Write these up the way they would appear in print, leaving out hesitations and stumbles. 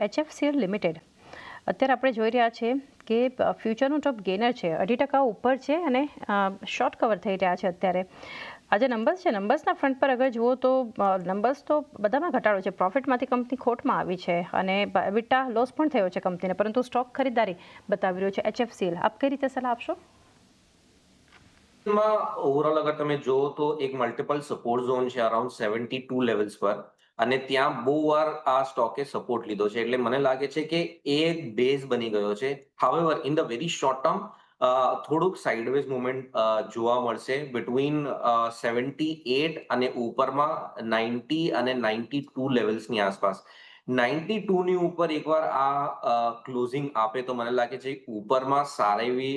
HFCL limited અત્યારે આપણે જોઈ રહ્યા છીએ કે ફ્યુચરનું ટોપ ગેનર છે, 2.5% ઉપર છે અને શોર્ટ કવર થઈ રહ્યા છે અત્યારે. આ જે નંબર્સ છે, નંબર્સના ફ્રન્ટ પર અગર જુઓ તો નંબર્સ તો બધામાં ઘટાડો છે. પ્રોફિટમાંથી કંપની ખોટમાં આવી છે અને EBITDA લોસ પણ થયો છે કંપનીને, પરંતુ સ્ટોક ખરીદારી બતાવી રહ્યો છે HFCL. આપ કઈ રીતે સલાહ આપશો? ઓવરઓલ અગર તમે જો તો એક મલ્ટિપલ સપોર્ટ ઝોન છે અરાઉન્ડ 72 લેવલ્સ પર, અને ત્યાં બહુ વાર આ સ્ટોકે સપોર્ટ લીધો છે. એટલે મને લાગે છે કે એ એક બેઝ બની ગયો છે. However in the very short term થોડુંક સાઇડવેઝ મુવમેન્ટ જોવા મળશે બિટવીન 78 અને ઉપરમાં 90 અને 92 લેવલ્સની આસપાસ. 92 ની ઉપર એકવાર આ ક્લોઝિંગ આપે તો મને લાગે છે ઉપરમાં સારી એવી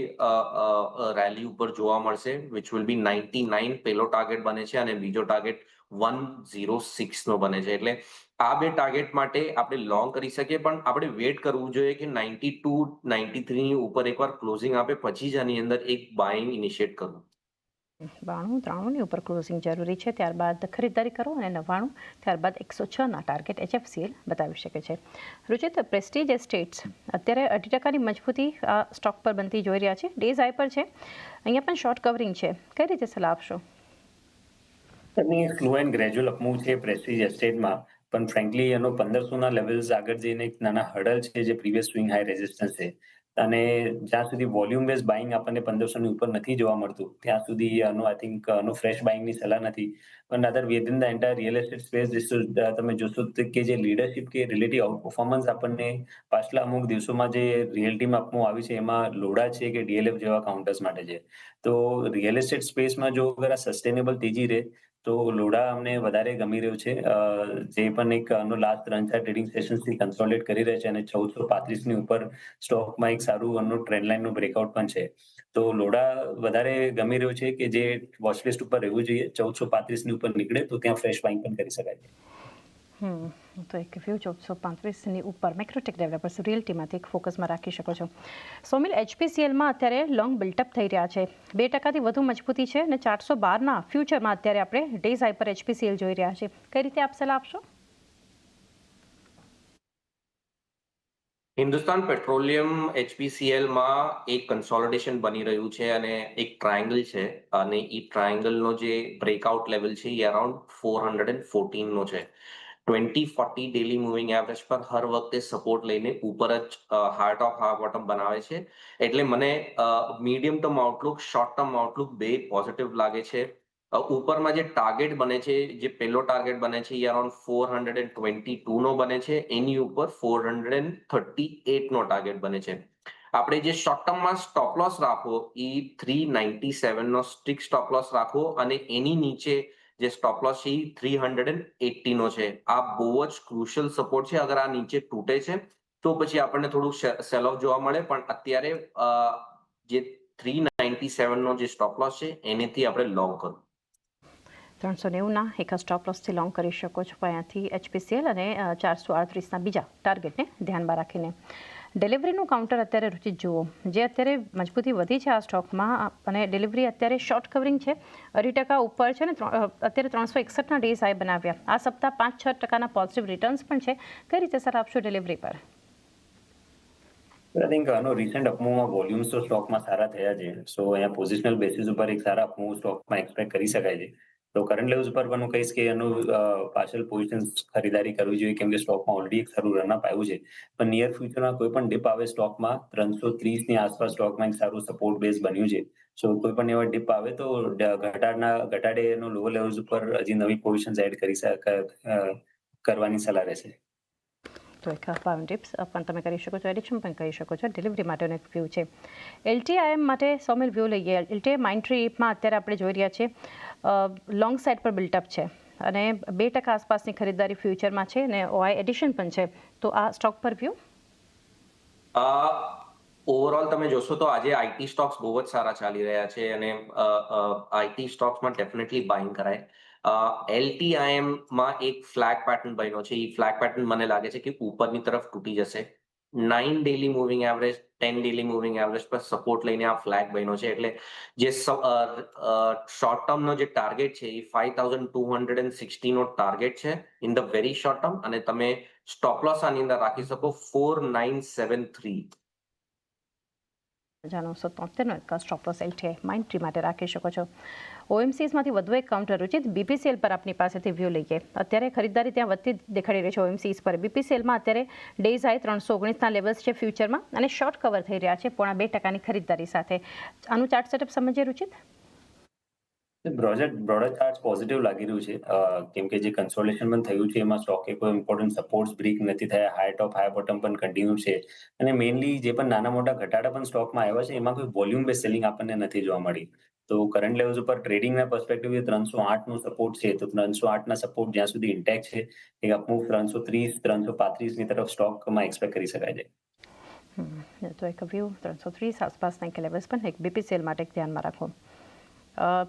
રેલી ઉપર જોવા મળશે, વિચ વિલ બી 99 પહેલો ટાર્ગેટ બને છે અને બીજો ટાર્ગેટ 106 નો બને છે. એટલે આ બે ટાર્ગેટ માટે આપણે લોંગ કરી શકીએ, પણ આપણે વેટ કરવું જોઈએ કે 92 93 ની ઉપર એકવાર ક્લોઝિંગ આપે પછી જ આની અંદર એક બાઇંગ ઇનિશિએટ કરવું. 92-93 ની ઉપર ક્લોઝિંગ જરૂરી છે, ત્યારબાદ ખરીદારી કરો અને 99, ત્યારબાદ 106ના ટાર્ગેટ HFCL બતાવી શકે છે. રુચિત, પ્રેસ્ટીજ એસ્ટેટ્સ અત્યારે 2.5%ની મજબૂતી આ સ્ટોક પર બનતી જોઈ રહ્યા છે. ડેઝ હાઈ પર છે, અહીંયા પણ શોર્ટ કવરિંગ છે. કઈ રીતે સલાહ આપશો? સ્લો એન્ડ ગ્રેજ્યુઅલ અપમૂવ છે પ્રેસ્ટીજ એસ્ટેટમાં, પણ ફ્રેન્કલી એનો 1500ના લેવલ્સ આગળ જઈને એક નાના હર્ડલ છે જે પ્રીવિયસ સ્વિંગ હાઈ રેઝિસ્ટન્સ છે. અને જ્યાં સુધી વોલ્યુમ બેઝ બાઇંગ આપણને 1500ની ઉપર નથી જોવા મળતું ત્યાં સુધી આઈ થિંક ફ્રેશ બાઇંગની સલાહ નથી. પણ other within the entire real estate space તમે જોશો કે જે લીડરશિપ કે રિલેટિવ આઉટ પરફોર્મન્સ આપણને પાછલા અમુક દિવસોમાં જે રિયલ્ટીમાં અપમૂવ આવી છે એમાં લોડા છે કે DLF જેવા કાઉન્ટર્સ માટે છે. તો રિયલ એસ્ટેટ સ્પેસમાં જો અગર આ સસ્ટેનેબલ તેજી રહે તો લોડા અમને વધારે ગમી રહ્યું છે. જે પણ એક લાસ્ટ 3-4 ટ્રેડિંગ સેશન્સથી કન્સોલિડેટ કરી રહે છે અને 1435 ની ઉપર સ્ટોકમાં એક સારું ટ્રેન્ડ લાઇનનું બ્રેકઆઉટ પણ છે. તો લોડા વધારે ગમી રહ્યો છે કે જે વોચલિસ્ટ ઉપર રહેવું જોઈએ. 1435 ની ઉપર નીકળે તો ત્યાં ફ્રેશ બાઇંગ પણ કરી શકાય છે. તો એક વ્યૂ 1435ની ઉપર મેક્રોટેક ડેવલપર્સ રિયલ્ટીમાંથી એક ફોકસમાં રાખી શકો છો. સોમિલ, HPCLમાં અત્યારે લોંગ બિલ્ટઅપ થઈ રહ્યા છે, 2%થી વધુ મજબૂતી છે અને 412ના ફ્યુચરમાં અત્યારે આપણે ડેઝ હાઈ પર HPCL જોઈ રહ્યા છે. કઈ રીતે આપ સલાહ આપશો? હિન્દુસ્તાન પેટ્રોલિયમ HPCLમાં એક કન્સોલિડેશન બની રહ્યું છે અને એક ટ્રાયંગલ છે, અને એ ટ્રાયંગલનો જે બ્રેકઆઉટ લેવલ છે એ અરાઉન્ડ 414 નો છે. 20-40 ડેલી મૂવિંગ એવરેજ પર હર વખતે સપોર્ટ લઈને ઉપર જ હાર્ટ ઓફ હાફ બોટમ બનાવે છે. એટલે મને medium term Outlook, short term Outlook બે પોઝિટિવ લાગે છે. ઉપરમાં જે ટાર્ગેટ બને છે, જે પહેલો ટાર્ગેટ બને છે એ અરાઉન્ડ 422 નો બને છે, એની ઉપર 438 નો ટાર્ગેટ બને છે. આપણે જે શોર્ટ ટર્મમાં સ્ટોપ લોસ રાખો એ 397 નો સ્ટ્રિક્ટ સ્ટોપ લોસ રાખો, અને એની નીચે જે સ્ટોપ લોસ છે એ 380 નો છે. આ બહુ જ ક્રુશિયલ સપોર્ટ છે. અગર આ નીચે તૂટે છે તો પછી આપણને થોડું સેલ ઓફ જોવા મળે, પણ અત્યારે જે 397 નો જે સ્ટોપ લોસ છે એનેથી આપણે લોંગ કરવું. 390ના એક સ્ટોપ લોસથી લોંગ કરી શકો છો અહીંયાથી HPCL, અને 438ના બીજા ટાર્ગેટને ધ્યાનમાં રાખીને. ડિલિવરીનું કાઉન્ટર અત્યારે રુચિત જુઓ, જે અત્યારે મજબૂતી વધી છે આ સ્ટોકમાં, અને ડિલિવરી અત્યારે શોર્ટ કવરિંગ છે, 2% ઉપર છે ને અત્યારે 361ના ડેઝ હાઈ બનાવ્યા. આ સપ્તાહ 5-6%ના પોઝિટિવ રિટર્ન્સ પણ છે. કઈ રીતે સર આપશો ડિલિવરી પર? આઈ થિંક રિસેન્ટ અપમૂવમાં વોલ્યુમ્સ તો સ્ટોકમાં સારા થયા છે. સો અહીંયા પોઝિશનલ બેસિસ ઉપર એક સારા અપમૂવ સ્ટોકમાં એક્સપેક્ટ કરી શકાય છે. તો કરંટ લેવલ્સ ઉપર પણ હું કહીશ કે પાર્શિયલ પોઝિશન ખરીદારી કરવી જોઈએ, કેમ કે સ્ટોકમાં ઓલરેડી એક સારું રનઅપ આવ્યું છે. પણ નિયર ફ્યુચરમાં કોઈ પણ ડિપ આવે સ્ટોકમાં 330ની આસપાસ સ્ટોકમાં એક સારું સપોર્ટ બેઝ બન્યું છે. સો કોઈ પણ એવા ડિપ આવે તો ઘટાડે લોઅર લેવલ્સ ઉપર હજી નવી પોઝિશન એડ કરવાની સલાહ રહેશે. તો એક બાઉન્ડ ટિપ્સ પણ તમે કરી શકો છો, એડિક્શન પણ કરી શકો છો. ડિલિવરી માટેનો એક વ્યૂ છે. LTIM માટે સોમિલ વ્યૂ લઈએ. LTIM માઇન્ટ્રીમાં અત્યારે આપણે જોઈ રહ્યા છીએ લોંગ સાઇડ પર બિલ્ટઅપ છે અને 2% આસપાસની ખરીદારી ફ્યુચરમાં છે અને OI એડિશન પણ છે. તો આ સ્ટોક પર વ્યૂ? ઓવરઓલ તમે જોશો તો આજે આઈટી સ્ટોક્સ બહુ જ સારા ચાલી રહ્યા છે, અને આઈટી સ્ટોક્સમાં ડેફિનેટલી બાઇંગ કરાય. LTIM માં એક ફ્લેગ પેટર્ન બન્યો છે. એ ફ્લેગ પેટર્ન મને લાગે છે કે ઉપરની તરફ તૂટી જશે. 9 daily moving average 10 daily moving average પર સપોર્ટ લઈને આ ફ્લેગ બન્યો છે. એટલે જે શોર્ટ ટર્મનો જે ટાર્ગેટ છે એ 5260 નો ટાર્ગેટ છે in the very short term, અને તમે સ્ટોપ લોસ આની અંદર રાખી શકો 4973. 973નો એક stop loss LTI mind tree માટે રાખી શકો છો. OMCsમાંથી વધુ એક કાઉન્ટર રૂચિત BPCL પર આપની પાસેથી વ્યૂ લઈએ. અત્યારે ખરીદારી ત્યાં વધતી દેખાડી રહી છે OMCs પર. BPCLમાં અત્યારે ડેઝ હાઈ 319ના લેવલ્સ છે ફ્યુચરમાં, અને શોર્ટ કવર થઈ રહ્યા છે 0.5% ખરીદારી સાથે. આનું ચાર્ટ સેટઅપ સમજીએ રૂચિત. બ્રોડર ચાર્ટ પોઝિટિવ લાગી રહ્યું છે, કેમ કે જે કન્સોલિડેશન પણ થયું છે એમાં સ્ટોકે કોઈ ઇમ્પોર્ટન્ટ સપોર્ટ્સ બ્રેક નથી થયા, હાઈ ટોપ હાઈ બોટમ પણ કન્ટિન્યુ છે, અને મેઇનલી જે પણ નાના મોટા ઘટાડા પણ સ્ટોકમાં આવ્યા છે એમાં કોઈ વોલ્યુમ બેઝ સેલિંગ આપણને નથી જોવા મળી. તો કરંટ લેવલ્સ ઉપર ટ્રેડિંગના પર્સપેક્ટિવથી 308નું સપોર્ટ છે, તો 308ના સપોર્ટ જ્યાં સુધી ઇન્ટેક્ટ છે એક અપમૂવ 330 335ની તરફ સ્ટોકમાં એક્સપેક્ટ કરી શકાય છે. તો એક વ્યૂ 330 આસપાસના એક લેવલ્સ પણ એક BPCL માટે ધ્યાનમાં રાખો.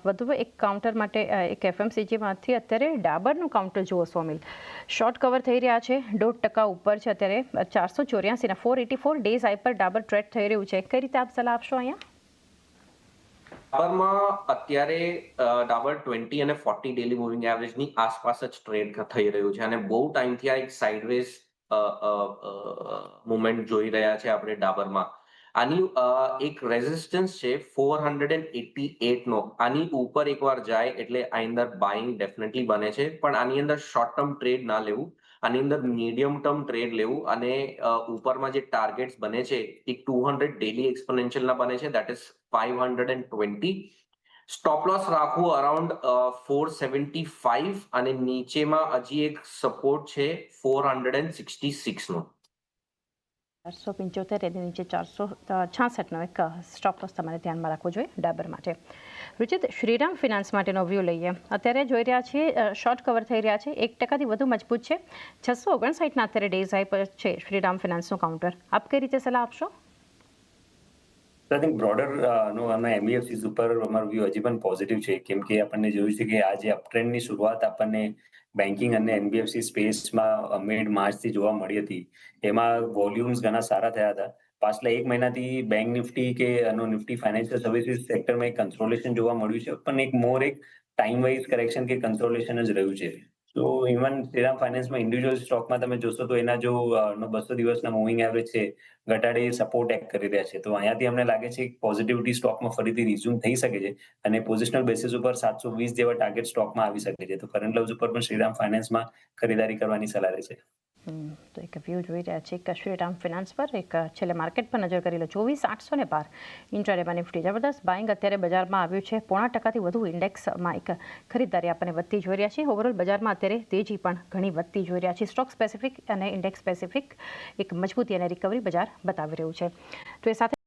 વધુ એક કાઉન્ટર માટે એક FMCGમાંથી અત્યારે ડાબરનું કાઉન્ટર જુઓ સોમિલ. શોર્ટ કવર થઈ રહ્યા છે 1.5% ઉપર છે અત્યારે 484 484 ડેઝ હાઈ પર ડાબર ટ્રેડ થઈ રહ્યું છે. કઈ રીતે આપ સલાહ આપશો અહીંયા? ડાબરમાં અત્યારે ડાબર 20 અને 40 ડેલી મૂવિંગ એવરેજની આસપાસ જ ટ્રેડ થઈ રહ્યું છે, અને બહુ ટાઈમથી આ એક સાઇડવેઝ મુવમેન્ટ જોઈ રહ્યા છે આપણે ડાબરમાં. આની એક રેઝિસ્ટન્સ છે 488 નો. આની ઉપર એકવાર જાય એટલે આની અંદર બાઇંગ ડેફિનેટલી બને છે, પણ આની અંદર શોર્ટ ટર્મ ટ્રેડ ના લેવું, આની અંદર મીડિયમ ટર્મ ટ્રેડ લેવું, અને ઉપરમાં જે ટાર્ગેટ્સ બને છે એ 200 ડેલી એક્સપોનેન્શિયલના બને છે, દેટ ઇઝ 520. સ્ટોપ લોસ રાખવું અરાઉન્ડ 475, અને નીચેમાં હજી એક સપોર્ટ છે 466 નો. 475 એની નીચે 466નો એક સ્ટોપ લોસ તમારે ધ્યાનમાં રાખવો જોઈએ ડાબર માટે. રૂચિત, શ્રીરામ ફિનાન્સ માટેનો વ્યૂ લઈએ. અત્યારે જોઈ રહ્યા છીએ શોર્ટ કવર થઈ રહ્યા છે, 1%થી વધુ મજબૂત છે. 659ના અત્યારે ડેઝ હાઈ પર છે શ્રીરામ ફિનાન્સનું કાઉન્ટર. આપ કઈ રીતે સલાહ આપશો? આઈ થિંક બ્રોડર અમે NBFCs ઉપર અમારું વ્યૂ હજી પણ પોઝિટિવ છે, કેમ કે આપણને જોયું છે કે આ જે અપટ્રેન્ડની શરૂઆત આપણને બેન્કિંગ અને NBFC સ્પેસમાં મિડ માર્ચથી જોવા મળી હતી. એમાં વોલ્યુમ્સ ઘણા સારા થયા હતા. પાછલા એક મહિનાથી બેંક નિફ્ટી કે નિફ્ટી ફાઇનાન્શિયલ સર્વિસીસ સેક્ટરમાં એક કન્સોલિડેશન જોવા મળ્યું છે, પણ એક મોર એક ટાઈમ વાઇઝ કરેક્શન કે કન્સોલિડેશન જ રહ્યું છે. તો ઇવન શ્રીરામ ફાઇનાન્સમાં ઇન્ડિવિજ્યુઅલ સ્ટોકમાં તમે જોશો તો એના જો 200 દિવસના મૂવિંગ એવરેજ છે ઘટાડે સપોર્ટ એક્ટ કરી રહ્યા છે. તો અહીંયાથી અમને લાગે છે કે પોઝિટિવિટી સ્ટોકમાં ફરીથી રિઝ્યુમ થઈ શકે છે, અને પોઝિશનલ બેસિસ ઉપર 720 જેવા ટાર્ગેટ સ્ટોકમાં આવી શકે છે. તો કરંટ લેવલ્સ ઉપર પણ શ્રીરામ ફાઇનાન્સમાં ખરીદારી કરવાની સલાહ રહેશે. તો એક વ્યૂ જોઈ રહ્યા છે એક શ્રીરામ ફિનાન્સ પર. એક છેલ્લે માર્કેટ પર નજર કરી લો. 24800 ને પાર ઇન્ટ્રાડેમાં નિફ્ટી જબરદસ્ત બાઇંગ અત્યારે બજારમાં આવ્યું છે. 0.5%થી વધુ ઇન્ડેક્સમાં એક ખરીદારી આપણને વધતી જોઈ રહ્યા છીએ. ઓવરઓલ બજારમાં અત્યારે તેજી પણ ઘણી વધતી જોઈ રહ્યા છીએ. સ્ટોક સ્પેસિફિક અને ઇન્ડેક્સ સ્પેસિફિક એક મજબૂતી અને રિકવરી બજાર બતાવી રહ્યું છે. તો એ સાથે